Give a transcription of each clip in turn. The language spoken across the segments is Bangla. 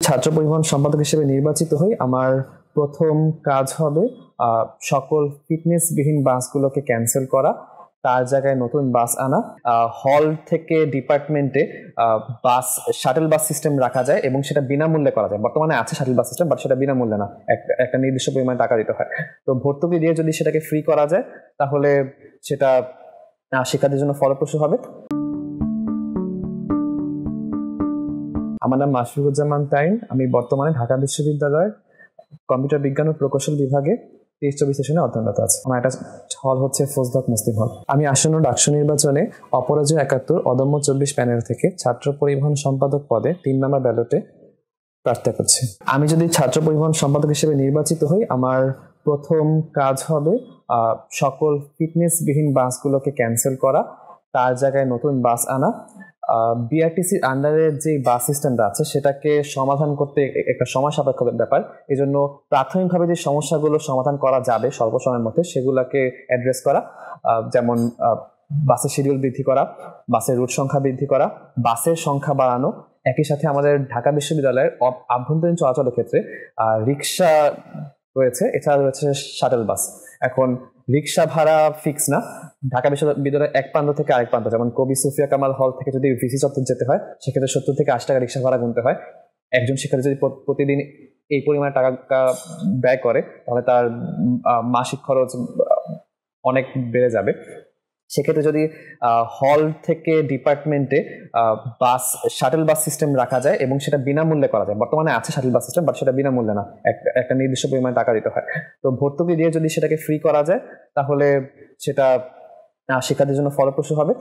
ছাত্র পরিবহন সম্পাদক হিসেবে নির্বাচিত হই, আমার প্রথম কাজ হবে সকল ফিটনেসবিহীন বাসগুলোকে ক্যান্সেল করা, তার জায়গায় নতুন বাস আনা। হল থেকে ডিপার্টমেন্টে বাস শাটল বাস সিস্টেম রাখা যায় এবং সেটা বিনামূল্যে করা যায়। বর্তমানে আছে শাটল বাস সিস্টেম, বাট সেটা বিনামূল্যে না, একটা নির্দিষ্ট পরিমাণ টাকা দিতে হয়। তো ভর্তুকি দিয়ে যদি সেটাকে ফ্রি করা যায় তাহলে সেটা শিক্ষার্থীর জন্য ফলপ্রসূ হবে। আমার নাম মাশরুকুজ্জামান তাইন। আমি বর্তমানে ঢাকা বিশ্ববিদ্যালয়ের কম্পিউটার বিজ্ঞান ও প্রকৌশল বিভাগে 23-24 সেশনে অধ্যয়নরত আছে। আমার একটা হল হচ্ছে ফজলক মুসলিম হল। আমি আসন্ন ডাকসু নির্বাচনে অপরাজয় 71 অদম্য 24 প্যানেল থেকে ছাত্র পরিবহন সম্পাদক পদে 3 নম্বর ব্যালটে প্রার্থী করছি। আমি যদি ছাত্র পরিবহন সম্পাদক হিসেবে নির্বাচিত হই, আমার প্রথম কাজ হবে সকল ফিটনেসবিহীন বাসগুলোকে ক্যান্সেল করা, তার জায়গায় নতুন বাস আনা। বিআরটিসির আন্ডারে যে বাস সিস্টেমটা আছে সেটাকে সমাধান করতে একটা সময় সাপেক্ষ ব্যাপার। এই জন্য প্রাথমিকভাবে যে সমস্যাগুলো সমাধান করা যাবে স্বল্প সময়ের মধ্যে সেগুলোকে অ্যাড্রেস করা, যেমন বাসের শিডিউল বৃদ্ধি করা, বাসের রুট সংখ্যা বৃদ্ধি করা, বাসের সংখ্যা বাড়ানো। একই সাথে আমাদের ঢাকা বিশ্ববিদ্যালয়ের আভ্যন্তরীণ চলাচলের ক্ষেত্রে রিক্সা রয়েছে, এছাড়া রয়েছে শাটল বাস। এখন রিক্সা ভাড়া ফিক্স না। ঢাকা বিশ্ববিদ্যালয়ের এক প্রান্ত থেকে আরেক প্রান্ত, যেমন কবি সুফিয়া কামাল হল থেকে যদি ভিসি চত্বর যেতে হয় সেক্ষেত্রে 70 থেকে 80 টাকা রিক্সা ভাড়া গুনতে হয়। একজন শিক্ষার্থী যদি প্রতিদিন এই পরিমাণে টাকা ব্যয় করে তাহলে তার মাসিক খরচ অনেক বেড়ে যাবে। সেক্ষেত্রে যদি হল থেকে ডিপার্টমেন্টে বাস শাটল বাস সিস্টেম রাখা যায় এবং সেটা বিনামূল্যে করা যায়। বর্তমানে আছে শাটল বাস সিস্টেম, বাট সেটা বিনামূল্যে না, একটা নির্দিষ্ট পরিমাণ টাকা দিতে হয়। তো ভর্তুকি দিয়ে যদি সেটাকে ফ্রি করা যায় তাহলে সেটা শিক্ষার্থীর জন্য ফলপ্রসূ হবে।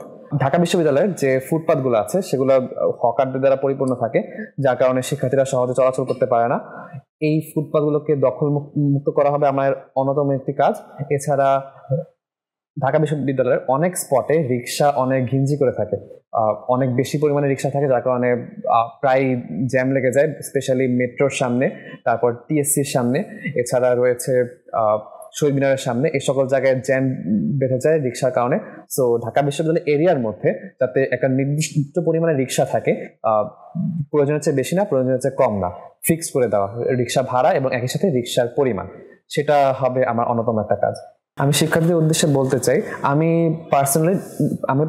ঢাকা বিশ্ববিদ্যালয়ের যে ফুটপাথগুলো আছে সেগুলো হকারদের দ্বারা পরিপূর্ণ থাকে, যার কারণে শিক্ষার্থীরা সহজে চলাচল করতে পারে না। এই ফুটপাথগুলোকে দখল মুক্ত করা হবে আমার অন্যতম একটি কাজ। এছাড়া ঢাকা বিশ্ববিদ্যালয়ের অনেক স্পটে রিক্সা অনেক ঘিঞ্জি করে থাকে, অনেক বেশি পরিমাণে রিক্সা থাকে, যার কারণে প্রায় জ্যাম লেগে যায়, স্পেশালি মেট্রোর সামনে, তারপর টিএসসির সামনে, এছাড়া রয়েছে শহীদ মিনারের সামনে। এই সকল জায়গায় জ্যাম বেঁধে যায় রিক্সার কারণে। সো ঢাকা বিশ্ববিদ্যালয় এরিয়ার মধ্যে যাতে একটা নির্দিষ্ট পরিমাণে রিক্সা থাকে, প্রয়োজনের চেয়ে বেশি না, প্রয়োজনের চেয়ে কম না, ফিক্স করে দেওয়া রিক্সা ভাড়া এবং একই সাথে রিক্সার পরিমাণ, সেটা হবে আমার অন্যতম একটা কাজ। আমি শিক্ষার্থীদের উদ্দেশ্যে বলতে চাই, আমি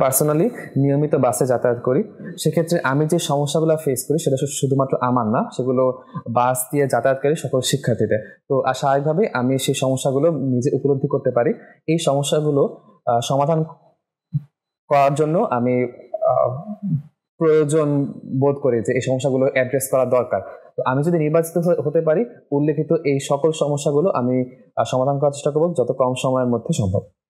পার্সোনালি নিয়মিত বাসে যাতায়াত করি। সেক্ষেত্রে আমি যে সমস্যাগুলো ফেস করি সেটা শুধুমাত্র আমার না, সেগুলো বাস দিয়ে যাতায়াতকারী সকল শিক্ষার্থীদের। তো স্বাভাবিকভাবেই আমি সেই সমস্যাগুলো নিজে উপলব্ধি করতে পারি। এই সমস্যাগুলো সমাধান করার জন্য আমি প্রয়োজন বোধ করি যে এই সমস্যাগুলো অ্যাড্রেস করা দরকার। তো আমি যদি নির্বাচিত হতে পারি, উল্লেখিত এই সকল সমস্যাগুলো আমি সমাধান করার চেষ্টা করব যত কম সময়ের মধ্যে সম্ভব।